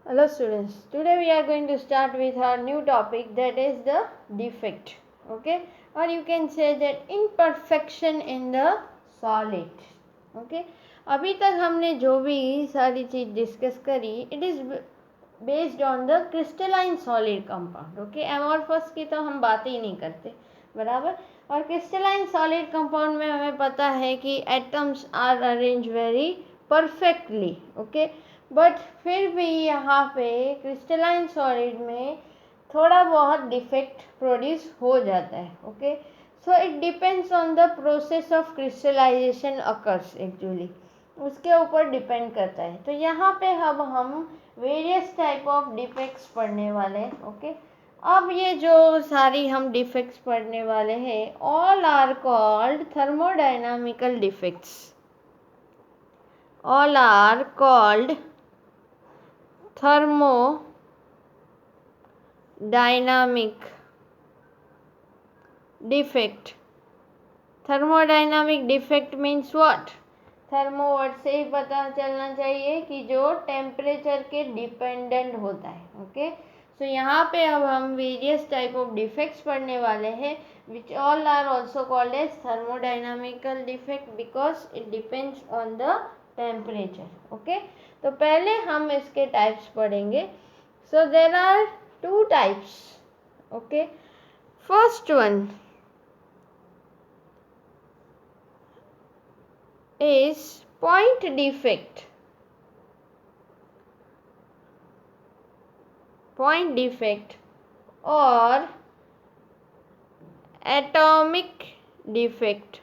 Hello students, today we are going to start with our new topic, that is the defect, okay, or you can say that imperfection in the solid, okay. अभी तक हमने जो भी सारी चीज़ discuss करी, it is based on the crystalline solid compound, okay. Amorphous की तो हम बात ही नहीं करते, बराबर। और क्रिस्टलाइन सॉलिड कंपाउंड में हमें पता है कि atoms are arrange very perfectly, okay. But फिर भी यहाँ पे क्रिस्टलाइन सॉलिड में थोड़ा बहुत डिफेक्ट प्रोड्यूस हो जाता है, okay. So it depends on the process of crystallization occurs, actually उसके ऊपर डिपेंड करता है। तो यहाँ पे अब हम वेरियस टाइप ऑफ डिफेक्ट्स पढ़ने वाले हैं, ओके। अब ये जो सारी हम डिफेक्ट्स पढ़ने वाले हैं, all are called thermodynamical defects, all are called thermodynamic defect. Thermodynamic defect means what? Thermo word से ही पता चलना चाहिए कि जो टेम्परेचर के डिपेंडेंट होता है, ओके। सो यहाँ पे अब हम वेरियस टाइप ऑफ डिफेक्ट्स पढ़ने वाले हैं, which all are also called as thermodynamical defect because it depends on the temperature, okay. तो पहले हम इसके टाइप्स पढ़ेंगे। So there are two types, okay. First one is point defect. Point defect or atomic defect।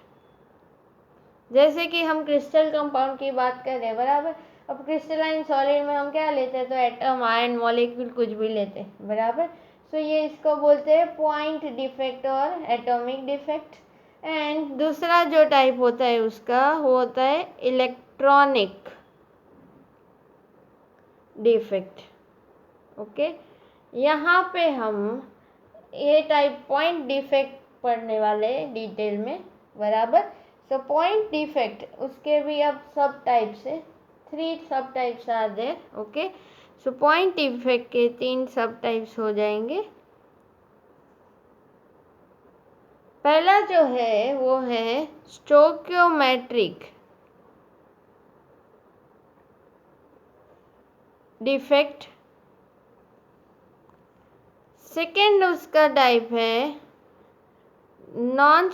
जैसे कि हम crystal compound की बात कर रहे हैं, बराबर। अब क्रिस्टलाइन सॉलिड में हम क्या लेते हैं, तो एटम, आयन, मॉलिक्यूल कुछ भी लेते हैं, बराबर। सो ये इसको बोलते हैं पॉइंट डिफेक्ट और एटॉमिक डिफेक्ट। एंड दूसरा जो टाइप होता है उसका वो होता है इलेक्ट्रॉनिक डिफेक्ट, ओके। यहाँ पे हम ये टाइप पॉइंट डिफेक्ट पढ़ने वाले डिटेल में, बराबर। सो पॉइंट डिफेक्ट, उसके भी अब सब टाइप्स है, 3 sub types are there, okay. So point defect के 3 सब टाइप्स हो जाएंगे। पहला जो है वो है स्टोकियोमेट्रिक डिफेक्ट। सेकेंड उसका टाइप है non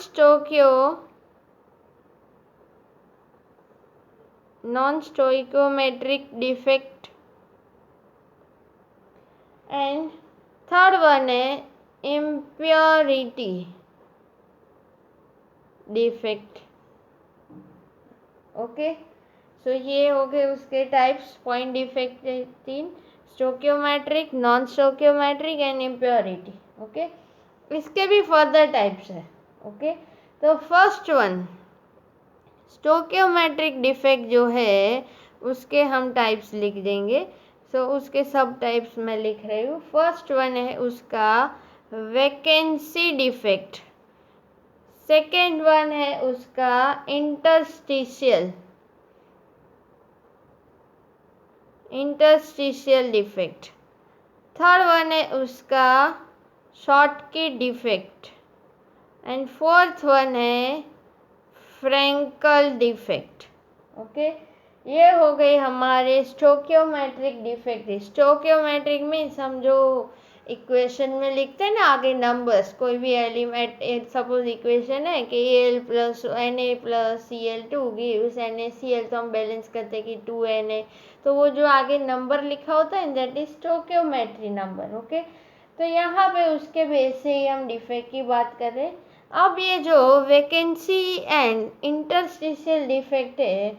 stoichiometric defect. And third one है इम्प्योरिटी डिफेक्ट, ओके। सो ये हो गए उसके types point defect 3, stoichiometric, non stoichiometric and impurity, okay. इसके भी फर्दर टाइप्स है, ओके। तो फर्स्ट वन स्टोकियोमेट्रिक डिफेक्ट जो है उसके हम टाइप्स लिख देंगे। सो उसके सब टाइप्स मैं लिख रही हूँ। फर्स्ट वन है उसका वैकेंसी डिफेक्ट। सेकेंड वन है उसका इंटरस्टिशियल डिफेक्ट। थर्ड वन है उसका Schottky defect. And fourth one है फ्रैंकल डिफेक्ट, ओके। ये हो गई हमारे स्टोकियोमेट्रिक डिफेक्ट। स्टोकियोमेट्रिक में समझो इक्वेशन में लिखते हैं ना आगे नंबर्स, कोई भी एलिमेंट, सपोज इक्वेशन है कि Al plus Na+Cl2 gives NaCl, तो हम बैलेंस करते हैं कि 2Na, तो वो जो आगे नंबर लिखा होता है that is stoichiometry number, okay. तो यहाँ पे उसके बेस से ही हम डिफेक्ट की बात कर रहे हैं। अब ये जो वैकेंसी एंड इंटरस्टिशियल डिफेक्ट है,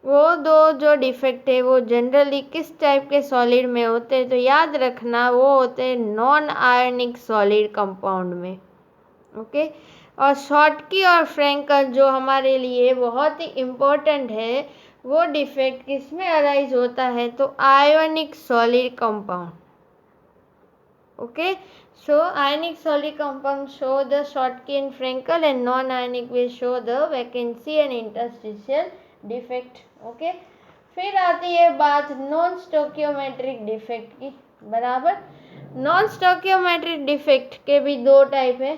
वो दो जो डिफेक्ट है वो जनरली किस टाइप के सॉलिड में होते हैं, तो याद रखना वो होते हैं नॉन आयनिक सॉलिड कंपाउंड में, ओके। और शॉटकी और फ्रैंकल जो हमारे लिए बहुत ही इम्पोर्टेंट है, वो डिफेक्ट किस में अराइज होता है, तो ionic solid compound, okay. So ionic solid compounds show the Schottky and Frenkel, and non-ionic will show the vacancy and interstitial defect, okay. फिर आती है बात नॉन स्टोकियोमेट्रिक डिफेक्ट की, बराबर। नॉन स्टोकियोमेट्रिक डिफेक्ट के भी दो टाइप है।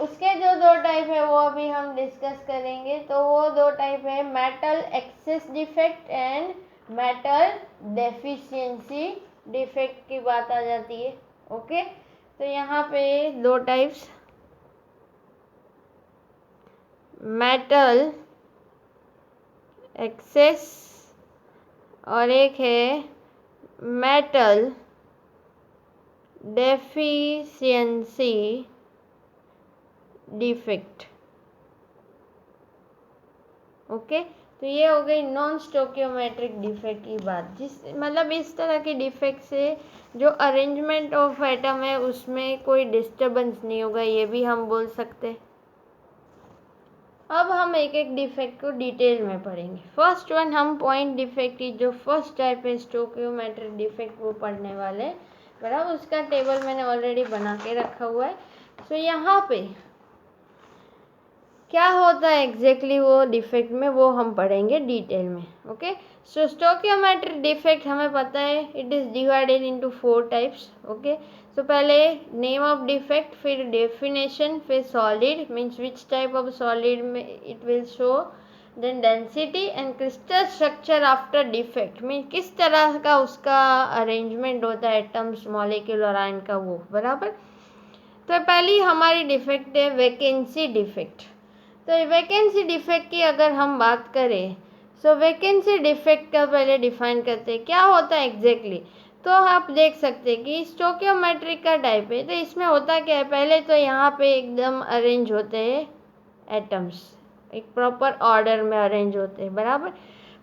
उसके जो दो टाइप है वो अभी हम डिस्कस करेंगे। तो वो दो टाइप है metal excess defect and metal deficiency defect की बात आ जाती है। ओके, तो यहाँ पे दो टाइप्स, मेटल एक्सेस और एक है मेटल डेफिशिएंसी डिफेक्ट। ओके, तो ये हो गई नॉन स्टोकियोमेट्रिक डिफेक्ट की बात, जिस मतलब इस तरह की डिफेक्ट से जो अरेंजमेंट ऑफ एटम है उसमें कोई डिस्टर्बेंस नहीं होगा, ये भी हम बोल सकते हैं। अब हम एक एक डिफेक्ट को डिटेल में पढ़ेंगे। फर्स्ट वन हम पॉइंट डिफेक्ट की जो फर्स्ट टाइप है स्टोकियोमेट्रिक डिफेक्ट वो पढ़ने वाले, बराबर। उसका टेबल मैंने ऑलरेडी बना के रखा हुआ है। सो यहाँ पे क्या होता है एग्जैक्टली वो डिफेक्ट में, वो हम पढ़ेंगे डिटेल में। ओके, सो स्टोकियोमेट्रिक डिफेक्ट हमें पता है it is divided into 4 types. Okay, so पहले नेम ऑफ डिफेक्ट, फिर डेफिनेशन, फिर solid means which type of solid में it will show, then density and crystal structure after defect means किस तरह का उसका अरेंजमेंट होता है एटम्स, मॉलिक्यूल और आयन का, वो, बराबर। तो पहली हमारी डिफेक्ट है वैकेंसी डिफेक्ट। तो वैकेंसी डिफेक्ट की अगर हम बात करें, सो वैकेंसी डिफेक्ट का पहले डिफाइन करते हैं क्या होता है एग्जैक्टली। तो आप देख सकते हैं कि स्टोकियोमेट्रिक का टाइप है, तो इसमें होता क्या है, पहले तो यहाँ पे एकदम अरेंज होते हैं एटम्स, एक प्रॉपर ऑर्डर में अरेंज होते हैं, बराबर।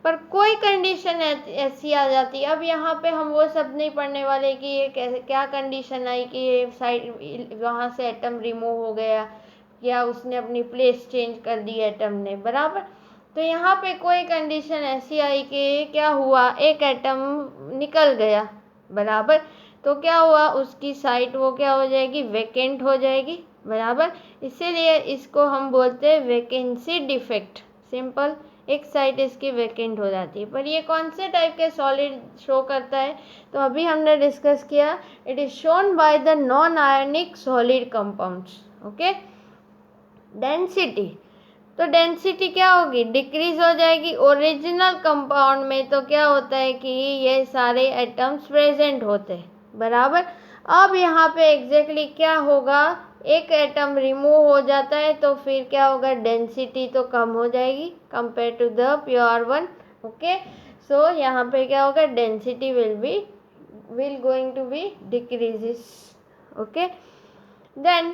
पर कोई कंडीशन ऐसी आ जाती है, अब यहाँ पे हम वो सब नहीं पढ़ने वाले कि ये कैसे क्या कंडीशन आई कि ये साइड वहाँ से एटम रिमूव हो गया या उसने अपनी प्लेस चेंज कर दी एटम ने, बराबर। तो यहाँ पे कोई कंडीशन ऐसी आई कि क्या हुआ, एक एटम निकल गया, बराबर। तो क्या हुआ, उसकी साइट वो क्या हो जाएगी, वैकेंट हो जाएगी, बराबर। इसीलिए इसको हम बोलते हैं वैकेंसी डिफेक्ट, सिंपल, एक साइट इसकी वैकेंट हो जाती है। पर ये कौन से टाइप के सॉलिड शो करता है, तो अभी हमने डिस्कस किया, it is shown by the non ionic solid compounds. Okay, density, तो डेंसिटी क्या होगी, डिक्रीज हो जाएगी। ओरिजिनल कंपाउंड में तो क्या होता है कि ये सारे एटम्स प्रेजेंट होते हैं, बराबर। अब यहाँ पे एग्जैक्टली क्या होगा, एक एटम रिमूव हो जाता है तो फिर क्या होगा, डेंसिटी तो कम हो जाएगी compare to the pure one. Okay, so यहाँ पे क्या होगा, density will going to be decreases. Okay, then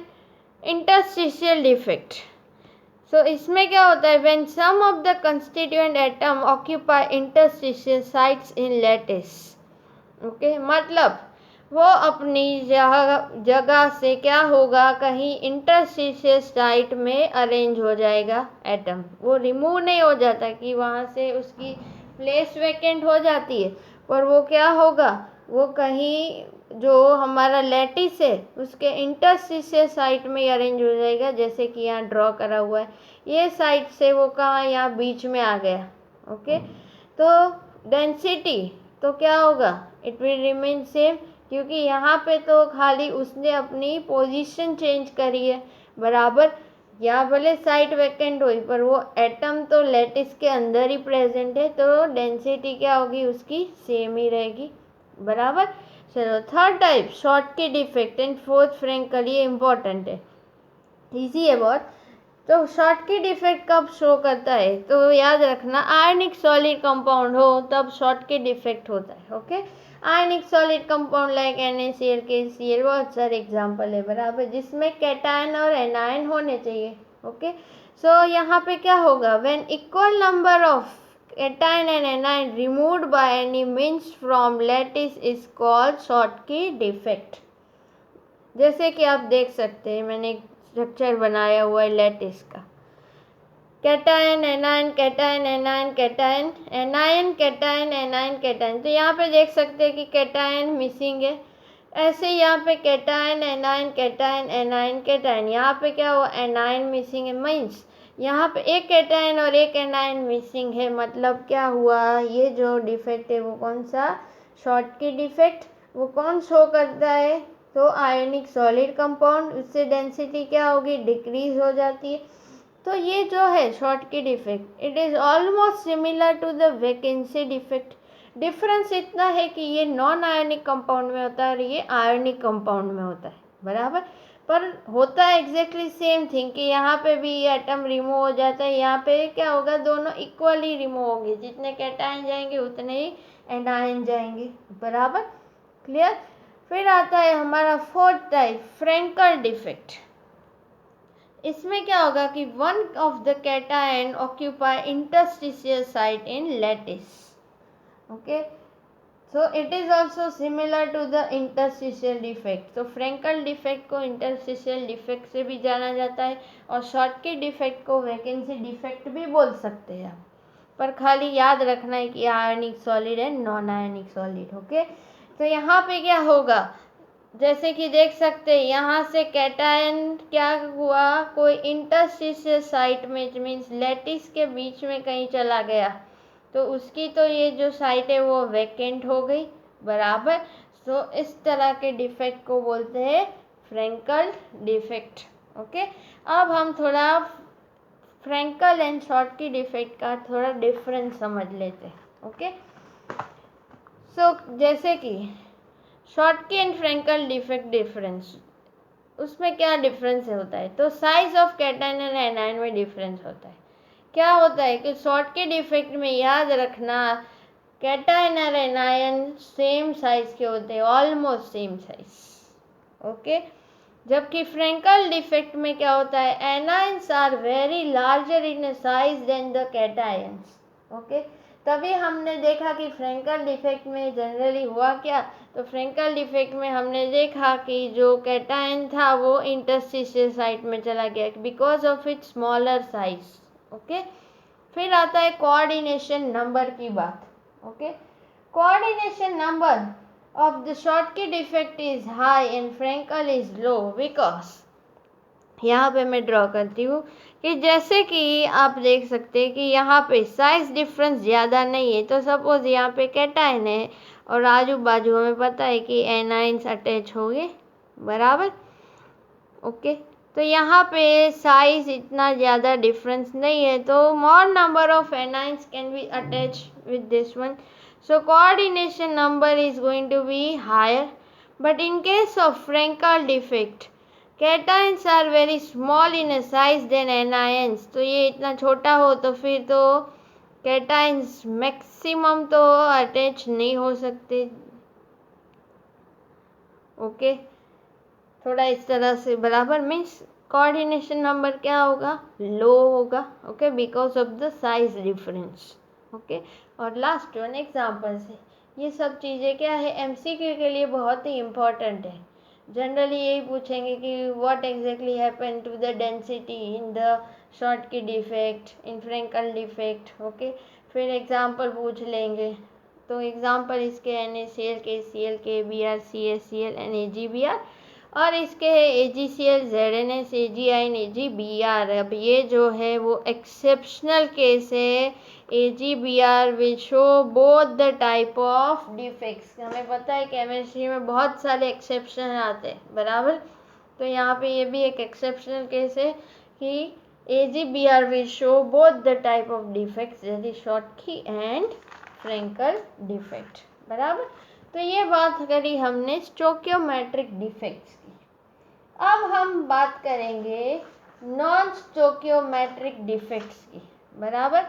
interstitial defect. So इसमें क्या होता है, when some of the constituent atom occupy interstitial sites in lattice. Okay, मतलब वो अपनी जगह से क्या होगा, कहीं इंटरस्टिशियल साइट में अरेंज हो जाएगा एटम, वो रिमूव नहीं हो जाता कि वहाँ से उसकी प्लेस वैकेंट हो जाती है, पर वो क्या होगा, वो कहीं जो हमारा लैटिस है उसके इंटरस्टिशियल साइट में अरेंज हो जाएगा, जैसे कि यहाँ ड्रॉ करा हुआ है, ये साइट से वो कहाँ, यहाँ बीच में आ गया। ओके, तो डेंसिटी तो क्या होगा, इट विल रिमेन सेम, क्योंकि यहाँ पे तो खाली उसने अपनी पोजीशन चेंज करी है, बराबर। या भले साइट वैकेंट हुई पर वो एटम तो लैटिस के अंदर ही प्रेजेंट है, तो डेंसिटी क्या होगी उसकी, सेम ही रहेगी, बराबर। चलो third type Schottky defect and fourth Frenkel, ये इंपॉर्टेंट है, इजी है बहुत। तो शॉर्टकी डिफेक्ट कब शो करता है, तो याद रखना आयनिक सॉलिड कंपाउंड हो तब शॉर्टकी डिफेक्ट होता है। ओके, आयनिक solid compound like NaCl, KCl, बहुत सारे एग्जांपल है, बराबर, जिसमें कैटायन और एनायन होने चाहिए। ओके, सो यहाँ पे क्या होगा, when equal number of cation and anion removed by any means from lattice is called Schottky defect। जैसे कि आप देख सकते हैं मैंने एक स्ट्रक्चर बनाया हुआ है लैटिस का, cation anion cation anion cation anion cation anion cation, तो यहाँ पे देख सकते हैं कि कैटायन मिसिंग है। ऐसे यहाँ पे cation anion cation anion cation, यहाँ पे क्या हुआ, एनायन मिसिंग है, मीन्स यहाँ पे एक कैटायन और एक एनायन मिसिंग है, मतलब क्या हुआ, ये जो डिफेक्ट है वो कौन सा, शॉर्टकी डिफेक्ट, वो कौन शो करता है, तो आयोनिक सॉलिड कंपाउंड, उससे डेंसिटी क्या होगी, डिक्रीज हो जाती है। तो ये जो है Schottky defect, it is almost similar to the vacancy defect. Difference इतना है कि ये नॉन आयोनिक कंपाउंड में होता है और ये आयोनिक कंपाउंड में होता है, बराबर। पर होता है एग्जैक्टली सेम थिंग कि यहाँ पे भी ये एटम रिमूव हो जाता है, यहाँ पे क्या होगा, दोनों इक्वली रिमूव होंगे, जितने कैटायन जाएंगे उतने ही एनायन जाएंगे, बराबर, क्लियर। फिर आता है हमारा फोर्थ टाइप, फ्रेंकल डिफेक्ट। इसमें क्या होगा कि one of the cation occupy interstitial site in lattice, okay, so it is also similar to the interstitial defect। तो फ्रेंकल डिफेक्ट को इंटरस्टिशियल डिफेक्ट से भी जाना जाता है और शॉर्टकी डिफेक्ट को वैकेंसी डिफेक्ट भी बोल सकते हैं, पर खाली याद रखना है कि आयनिक solid and non ionic solid, okay. तो यहाँ पे क्या होगा, जैसे कि देख सकते हैं यहाँ से कैटायन क्या हुआ, कोई इंटरस्टिशियल साइट में, मीन्स लैटिस के बीच में कहीं चला गया, तो उसकी तो ये जो साइट है वो वैकेंट हो गई, बराबर। तो इस तरह के डिफेक्ट को बोलते हैं फ्रेंकल डिफेक्ट, ओके। अब हम थोड़ा फ्रेंकल एंड शॉर्टकी डिफेक्ट का थोड़ा डिफरेंस समझ लेते हैं, ओके। सो जैसे कि Schottky and Frenkel defect difference, उसमें क्या डिफरेंस होता है, तो size of cation and anion में डिफरेंस होता है। क्या होता है कि शॉर्टकी डिफेक्ट में याद रखना, कैटायन और एनायन सेम साइज के होते हैं, ऑलमोस्ट सेम साइज, ओके। जबकि फ्रेंकल डिफेक्ट में क्या होता है, anions are very larger in size than the cations, okay. तभी हमने देखा कि फ्रेंकल डिफेक्ट में जनरली हुआ क्या, तो फ्रेंकल डिफेक्ट में हमने देखा कि जो कैटायन था वो इंटरस्टिशियल साइट में चला गया because of its smaller size, okay. फिर आता है कोऑर्डिनेशन नंबर की बात, okay. Coordination number of the Schottky defect is high and Frankel is low because, यहाँ पे मैं ड्रॉ करती हूँ कि जैसे कि आप देख सकते हैं कि यहाँ पे साइज डिफरेंस ज़्यादा नहीं है, तो सपोज यहाँ पे कैटायन है और आजू बाजू हमें पता है कि एनाइंस अटैच हो गए, बराबर, ओके। तो यहाँ पे साइज इतना ज़्यादा डिफरेंस नहीं है, तो मोर number of anions can be attach with this one, so coordination number is going to be higher। But in case of Frankel defect, cations are very small in a size than anions, तो ये इतना छोटा हो तो फिर तो cations maximum तो attach नहीं हो सकते, ओके। थोड़ा इस तरह से, बराबर, मीन्स कोऑर्डिनेशन नंबर क्या होगा, लो होगा, okay, because of the size difference, okay. और लास्ट वन एग्जाम्पल से, ये सब चीज़ें क्या है, एमसीक्यू के लिए बहुत ही इम्पॉर्टेंट है। जनरली यही पूछेंगे कि what exactly happen to the density in the Schottky defect, in Frenkel defect, okay. फिर एग्जाम्पल पूछ लेंगे, तो एग्जाम्पल इसके NaCl, KCl, KBr, CaCl, NaGBr, और इसके है AgCl, ZnS, AgIn, AgBr। अब ये जो है वो एक्सेप्शनल केस है, AgBr will show both the type of defects. हमें पता है केमिस्ट्री में बहुत सारे एक्सेप्शन आते हैं, बराबर, तो यहाँ पे ये भी एक एक्सेप्शनल केस है कि AgBr will show both the type of defects, that is Schottky and Frenkel defect, बराबर। तो ये बात करी हमने स्टोकियोमेट्रिक डिफेक्ट्स की। अब हम बात करेंगे नॉन स्टोकियोमेट्रिक डिफेक्ट्स की, बराबर।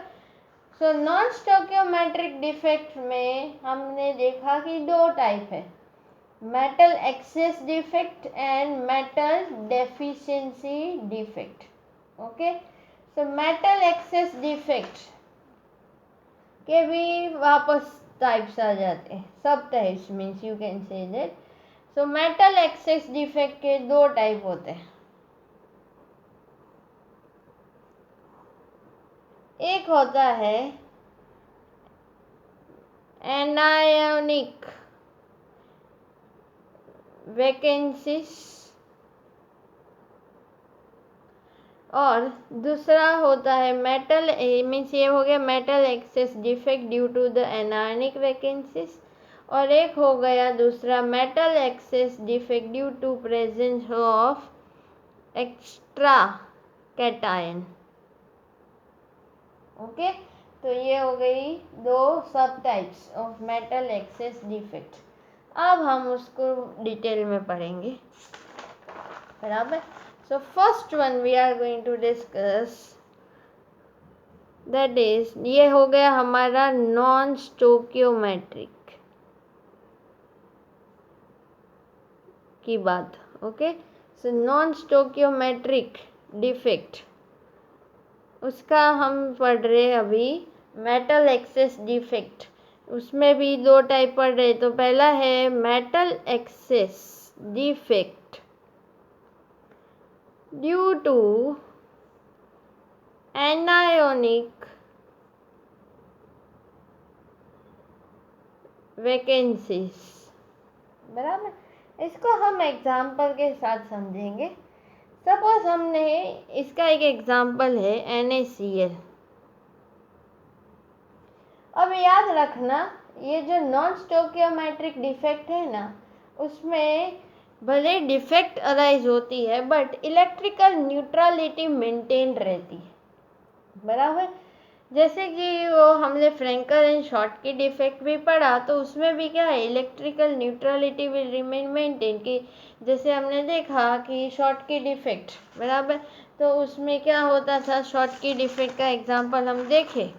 सो नॉन स्टोकियोमेट्रिक डिफेक्ट में हमने देखा कि दो टाइप है, metal excess defect and metal deficiency defect, okay. So metal excess defect के भी वापस टाइप्स आ जाते हैं, सब types, means you can say that. So metal excess defect के दो टाइप होते हैं, एक होता है एनायोनिक वैकेंसीज और दूसरा होता है मेटल मीन्स ये हो गया metal excess defect due to the anionic vacancies, और एक हो गया दूसरा metal excess defect due to presence of extra cation. Okay, तो ये हो गई दो sub types of metal excess defect. अब हम उसको डिटेल में पढ़ेंगे, बराबर। So first one we are going to discuss, that is, ये हो गया हमारा नॉन स्टोकियोमेट्रिक की बात। Okay, so non stoichiometric defect, उसका हम पढ़ रहे अभी मेटल एक्सेस डिफेक्ट। उसमें भी दो टाइप पढ़ रहे, तो पहला है metal excess defect due to anionic vacancies, बराबर। इसको हम एग्जाम्पल के साथ समझेंगे। सपोज हमने, इसका एक एग्जाम्पल है NaCl। अब याद रखना, ये जो नॉन स्टोकियोमेट्रिक डिफेक्ट है ना, उसमें भले डिफेक्ट अराइज होती है बट इलेक्ट्रिकल न्यूट्रलिटी मेंटेन रहती है, बराबर। जैसे कि वो हमने फ्रैंकल एंड शॉटकी डिफेक्ट भी पढ़ा, तो उसमें भी क्या है, electrical neutrality will remain maintain. कि जैसे हमने देखा कि शॉटकी डिफेक्ट, बराबर, तो उसमें क्या होता था, शॉटकी डिफेक्ट का एग्जांपल हम देखें,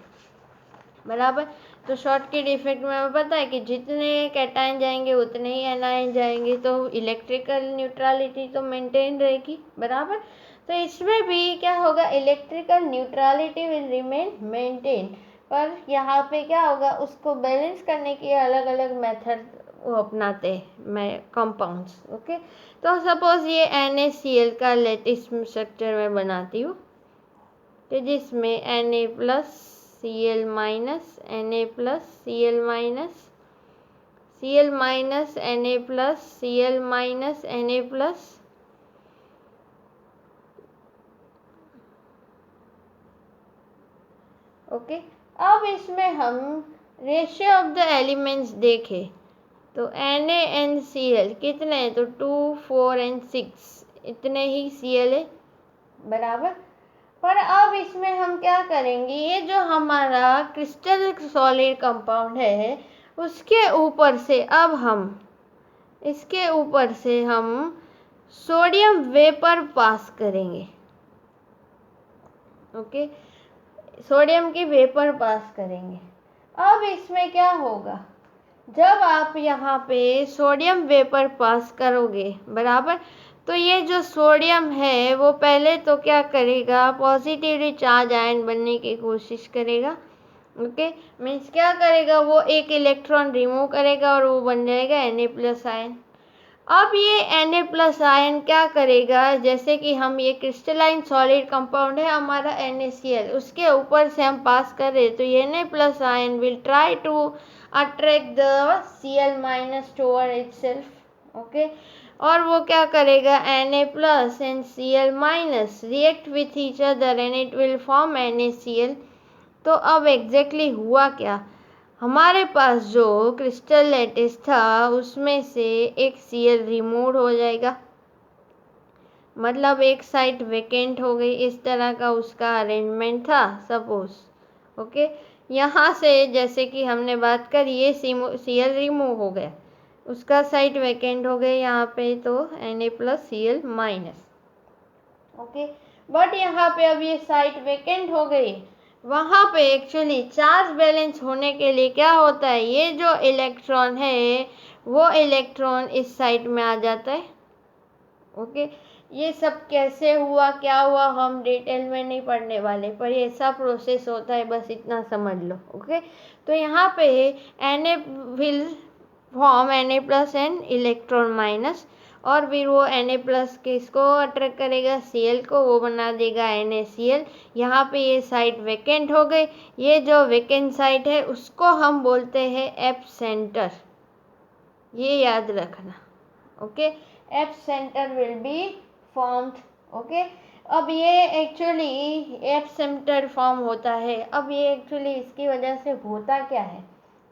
बराबर। तो शॉटकी डिफेक्ट में हमें पता है कि जितने कैटायन जाएंगे उतने ही एनायन जाएंगे, तो इलेक्ट्रिकल न्यूट्रलिटी तो मेंटेन रहेगी, बराबर। तो इसमें भी क्या होगा, electrical neutrality will remain maintain, पर यहाँ पे क्या होगा, उसको बैलेंस करने के अलग अलग मेथड वो अपनाते हैं मैं कंपाउंड्स। ओके, तो सपोज ये NaCl का लेटिस स्ट्रक्चर में बनाती हूँ, तो जिसमें Na plus Cl minus Na plus Cl minus Cl minus Na plus Cl minus Na plus, okay. अब इसमें हम रेशियो ऑफ द एलिमेंट्स देखें, तो NaNCl कितने हैं, तो 2, 4 एंड 6 इतने ही Cl है, बराबर। पर अब इसमें हम क्या करेंगे, ये जो हमारा क्रिस्टल सॉलिड कंपाउंड है, उसके ऊपर से अब हम, इसके ऊपर से हम सोडियम वेपर पास करेंगे। ओके, सोडियम की वेपर पास करेंगे। अब इसमें क्या होगा, जब आप यहाँ पे सोडियम वेपर पास करोगे, बराबर, तो ये जो सोडियम है वो पहले तो क्या करेगा, पॉजिटिवली चार्ज आयन बनने की कोशिश करेगा। ओके, मीन्स क्या करेगा, वो एक इलेक्ट्रॉन रिमूव करेगा और वो बन जाएगा Na प्लस आयन। अब ये Na प्लस आयन क्या करेगा, जैसे कि हम, ये क्रिस्टलाइन सॉलिड कंपाउंड है हमारा NaCl, उसके ऊपर से हम पास कर रहे, तो ये Na plus ion will try to attract the Cl minus toward itself. Okay, और वो क्या करेगा, Na plus and Cl minus react with each other and it will form NaCl। तो अब एग्जैक्टली हुआ क्या, हमारे पास जो क्रिस्टल लैटिस था उसमें से एक Cl रिमूव हो जाएगा, मतलब एक साइड वेकेंट हो गई, इस तरह का उसका अरेंजमेंट था सपोज। ओके, यहाँ से जैसे कि हमने बात करी, ये Cl रिमूव हो गया, उसका साइड वेकेंट हो गई यहाँ पे, तो Na plus Cl minus. Okay, but यहाँ पे अब ये साइड वेकेंट हो गई, वहाँ पे एक्चुअली चार्ज बैलेंस होने के लिए क्या होता है, ये जो इलेक्ट्रॉन है वो इलेक्ट्रॉन इस साइड में आ जाता है। ओके, ये सब कैसे हुआ, क्या हुआ, हम डिटेल में नहीं पढ़ने वाले, पर ये ऐसा प्रोसेस होता है, बस इतना समझ लो। ओके, तो यहाँ पे Na will form Na plus and electron minus, और फिर वो Na प्लस के इसको अट्रैक्ट करेगा Cl को, वो बना देगा NaCl। यहाँ पे ये साइड वेकेंट हो गई, ये जो वेकेंट साइड है उसको हम बोलते हैं एप सेंटर, ये याद रखना। Okay, F center will be formed. Okay, अब ये एक्चुअली एफ सेंटर्ड फॉर्म होता है। अब ये एक्चुअली इसकी वजह से होता क्या है,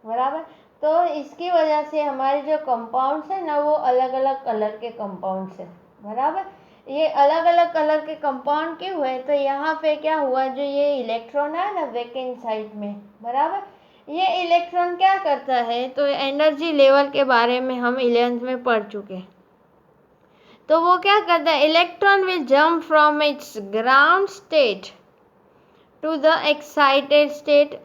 बराबर। तो इसकी वजह से हमारे जो कंपाउंड्स है ना, वो अलग अलग कलर के कंपाउंड्स है, बराबर। ये अलग अलग कलर के कंपाउंड क्यों हुए, तो यहाँ पे क्या हुआ, जो ये इलेक्ट्रॉन है ना वैकेंट साइड में, बराबर, ये इलेक्ट्रॉन क्या करता है, तो एनर्जी लेवल के बारे में हम 11th में पढ़ चुके हैं। तो वो क्या करता है, electron will jump from its ground state to the excited state.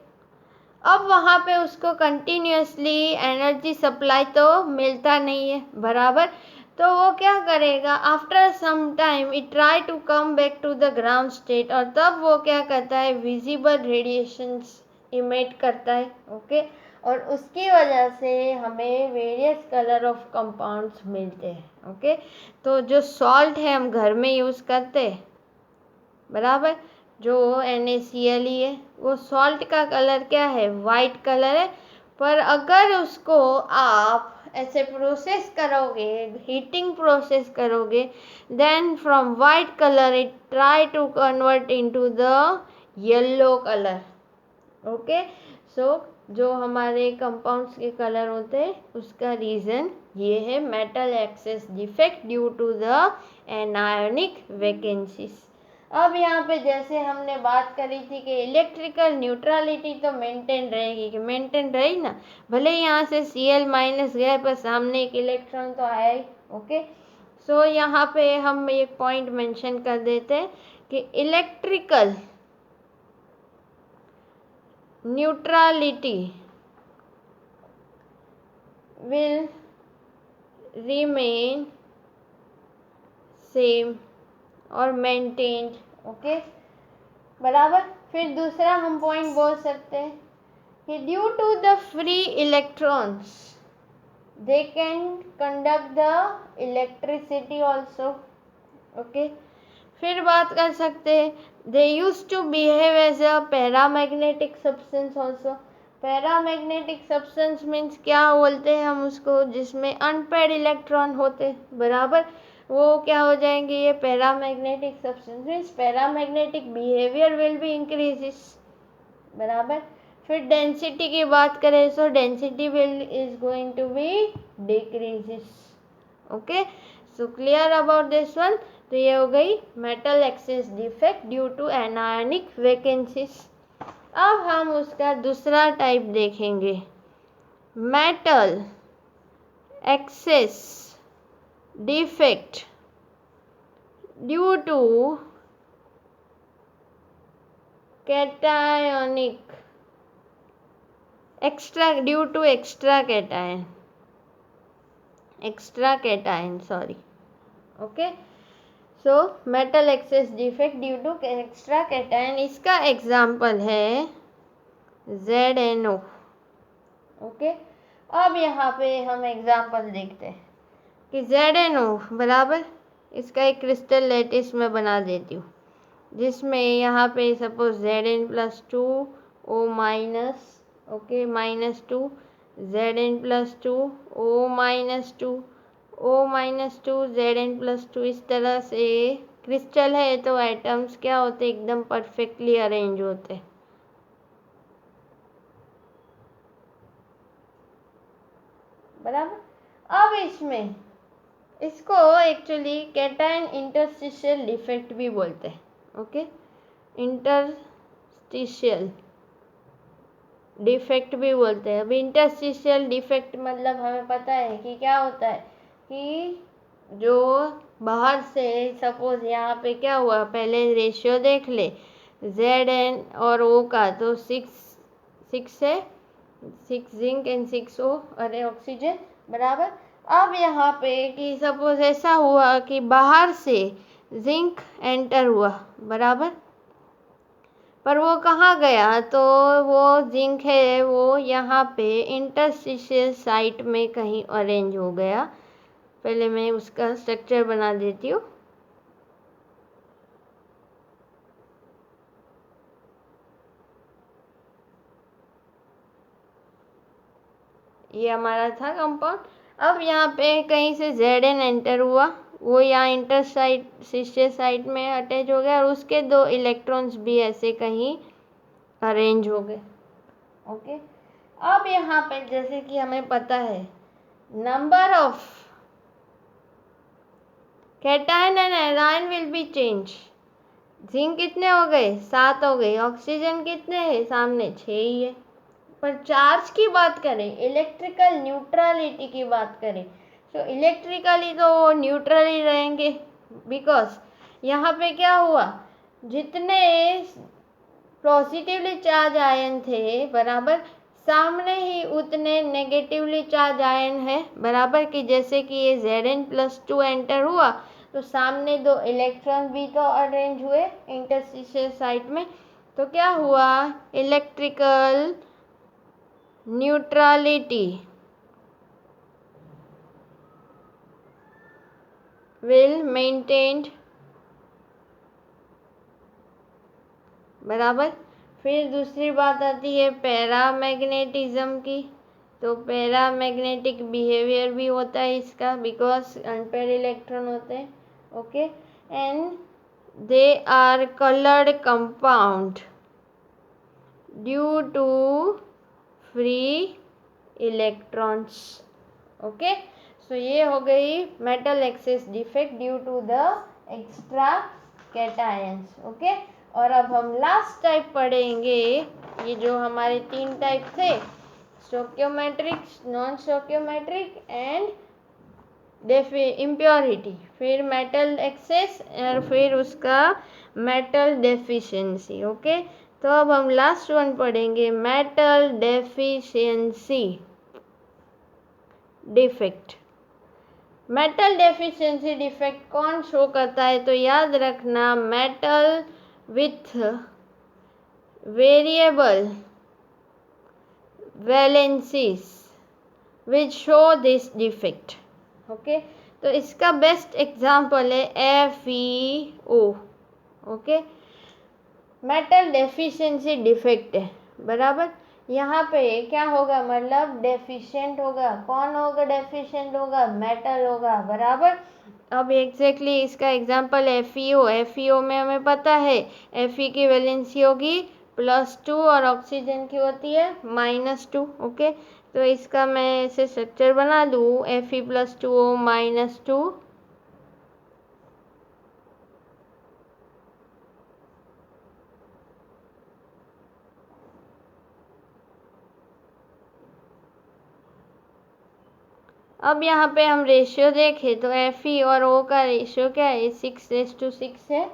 अब वहाँ पे उसको कंटिन्यूसली एनर्जी सप्लाई तो मिलता नहीं है, बराबर। तो वो क्या करेगा, after some time it try to come back to the ground state, और तब वो क्या करता है, विजिबल रेडिएशंस इमिट करता है, ओके। और उसकी वजह से हमें वेरियस कलर ऑफ कंपाउंड्स मिलते हैं, ओके। तो जो सॉल्ट है हम घर में यूज़ करते हैं, बराबर, जो NaCl है, वो सॉल्ट का कलर क्या है, वाइट कलर है। पर अगर उसको आप ऐसे प्रोसेस करोगे, हीटिंग प्रोसेस करोगे, then from white colour it try to convert into the yellow colour, okay. So जो हमारे कंपाउंड्स के कलर होते हैं, उसका रीज़न ये है, metal excess defect due to the anionic vacancies. अब यहाँ पे जैसे हमने बात करी थी कि इलेक्ट्रिकल न्यूट्रलिटी तो मेंटेन रहेगी, कि मेंटेन रही ना, भले यहाँ से Cl माइनस गया पर सामने एक इलेक्ट्रॉन तो आया ही, ओके। सो यहाँ पे हम एक पॉइंट मेंशन कर देते हैं कि electrical neutrality will remain same और मेंटेन्ड, ओके, बराबर। फिर दूसरा हम पॉइंट बोल सकते हैं कि due to the free electrons they can conduct the electricity also, okay. फिर बात कर सकते हैं, they use to behave as a paramagnetic substance also. Paramagnetic substance means क्या बोलते हैं हम उसको, जिसमें अनपेड इलेक्ट्रॉन होते, बराबर, वो क्या हो जाएंगे, ये paramagnetic substance means paramagnetic behaviour will be increases, बराबर। फिर डेंसिटी की बात करें, so density will is going to be decreases, okay. So clear about this one. तो ये हो गई metal excess defect due to anionic vacancies. अब हम उसका दूसरा टाइप देखेंगे, metal excess defect due to cationic due to extra cation, sorry, okay. So metal excess defect due to extra cation, इसका एग्जाम्पल है ZnO, ओके। अब यहाँ पे हम एग्जाम्पल देखते हैं कि ZnO, बराबर, इसका एक क्रिस्टल लैटिस में बना देती हूँ, जिसमें यहाँ पे suppose Zn+2O minus, okay, -2, Zn+2 O-2, O-2, Zn+2, इस तरह से क्रिस्टल है तो एटम्स क्या होते, एकदम परफेक्टली अरेंज होते, बराबर। अब इसमें इसको एक्चुअली कैटायन इंटरस्टिशियल डिफेक्ट भी बोलते हैं, ओके। इंटरस्टिशियल डिफेक्ट भी बोलते हैं। अब इंटरस्टिशियल डिफेक्ट मतलब हमें पता है कि क्या होता है, कि जो बाहर से सपोज यहाँ पे क्या हुआ, पहले रेशियो देख ले Zn और O का, तो 6 है, 6 जिंक एंड 6 O, अरे ऑक्सीजन, बराबर। अब यहाँ पे कि सपोज ऐसा हुआ कि बाहर से जिंक एंटर हुआ, बराबर, पर वो कहाँ गया, तो वो जिंक है वो यहाँ पे इंटरस्टिशियल साइट में कहीं अरेंज हो गया। पहले मैं उसका स्ट्रक्चर बना देती हूँ। ये हमारा था कंपाउंड। अब यहाँ पे कहीं से Zn एंटर हुआ, वो यहाँ इंटरस्टिशियल साइट में अटैच हो गया और उसके 2 इलेक्ट्रॉन्स भी ऐसे कहीं अरेंज हो गए। ओके, अब यहाँ पे जैसे कि हमें पता है number of cation and anion will be change. Zinc कितने हो गए? 7 हो गए। ऑक्सीजन कितने हैं? सामने 6 ही है। पर चार्ज की बात करें, इलेक्ट्रिकल न्यूट्रलिटी की बात करें, तो इलेक्ट्रिकली तो वो न्यूट्रल ही रहेंगे, बिकॉज यहाँ पे क्या हुआ, जितने पॉजिटिवली चार्ज आयन थे बराबर, सामने ही उतने नेगेटिवली चार्ज आयन है बराबर, कि जैसे कि ये Zn+2 एंटर हुआ तो सामने 2 इलेक्ट्रॉन भी तो अरेंज हुए इंटरस्टिशियल साइट में। तो क्या हुआ, इलेक्ट्रिकल न्यूट्रलिटी विल मेंटेन्ड बराबर। फिर दूसरी बात आती है पैरामैग्नेटिज्म की। तो पैरामैग्नेटिक बिहेवियर भी होता है इसका, बिकॉज अनपेयर इलेक्ट्रॉन होते हैं। Okay, and they are coloured compound due to free electrons. Okay, so ये हो गई metal excess defect due to the extra cations. Okay, और अब हम लास्ट टाइप पढ़ेंगे, ये जो हमारे 3 टाइप थे, स्टोकियोमेट्रिक, नॉन स्टोकियोमेट्रिक एंड इम्प्योरिटी, फिर मेटल एक्सेस और फिर उसका मेटल डेफिशिएंसी। ओके, तो अब हम लास्ट वन पढ़ेंगे, metal deficiency defect. Metal deficiency defect कौन शो करता है? तो याद रखना, metal with variable valencies which show this defect. Okay, तो इसका बेस्ट एग्जाम्पल है FeO। Okay, metal deficiency defect है बराबर। यहाँ पे क्या होगा, मतलब डेफिशिएंट होगा। कौन होगा डेफिशिएंट? होगा मेटल होगा बराबर। अब एग्जैक्टली इसका एग्जांपल FeO। FeO में हमें पता है Fe की वैलेंसी होगी +2 और ऑक्सीजन की होती है -2। ओके, तो इसका मैं ऐसे स्ट्रक्चर बना दूँ, Fe+2O -2। अब यहाँ पे हम रेशियो देखें तो Fe और O का रेशियो क्या है? 6:6 है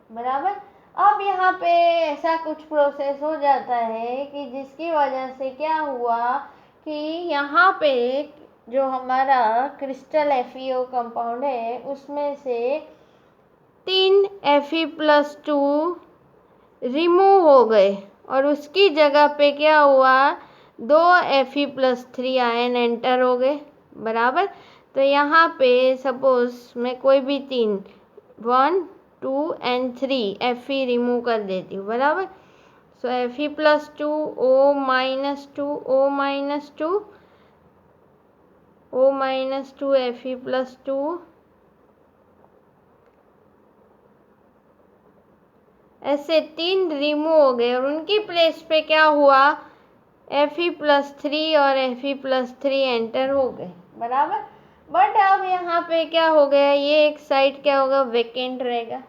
बराबर। अब यहाँ पे ऐसा कुछ प्रोसेस हो जाता है कि जिसकी वजह से क्या हुआ कि यहाँ पे जो हमारा क्रिस्टल FeO कंपाउंड है उसमें से 3 Fe+2 रिमूव हो गए और उसकी जगह पे क्या हुआ, 2 Fe+3 आयन एंटर हो गए बराबर। तो यहाँ पे सपोज मैं कोई भी 3 1 2 एंड 3 Fe रिमूव कर देती हूँ बराबर। सो Fe+2 O -2 O -2 O -2 Fe+2 ऐसे 3 रिमूव हो गए और उनकी प्लेस पे क्या हुआ, Fe+3 और Fe+3 एंटर हो गए बराबर। बट अब यहाँ पे क्या हो गया, ये एक साइड क्या होगा, वेकेंट रहेगा।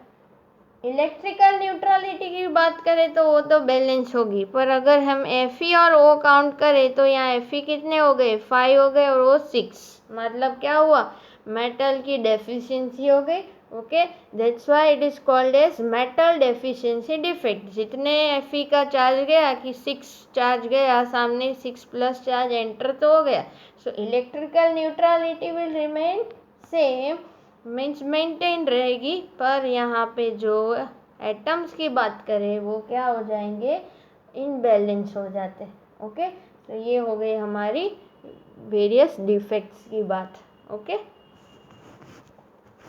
इलेक्ट्रिकल न्यूट्रलिटी की बात करें तो वो तो बैलेंस होगी, पर अगर हम Fe और O काउंट करें तो यहाँ Fe कितने हो गए, 5 हो गए और O 6, मतलब क्या हुआ, मेटल की डेफिशिएंसी हो गई। Okay, that's why it is called as metal deficiency defect. जितने Fe का चार्ज गया कि 6 चार्ज गया, सामने 6+ चार्ज एंटर तो हो गया, so electrical neutrality will remain same, means maintain रहेगी, पर यहाँ पे जो एटम्स की बात करें वो क्या हो जाएंगे, इनबैलेंस हो जाते। ओके, तो ये हो गई हमारी वेरियस डिफेक्ट्स की बात। ओके।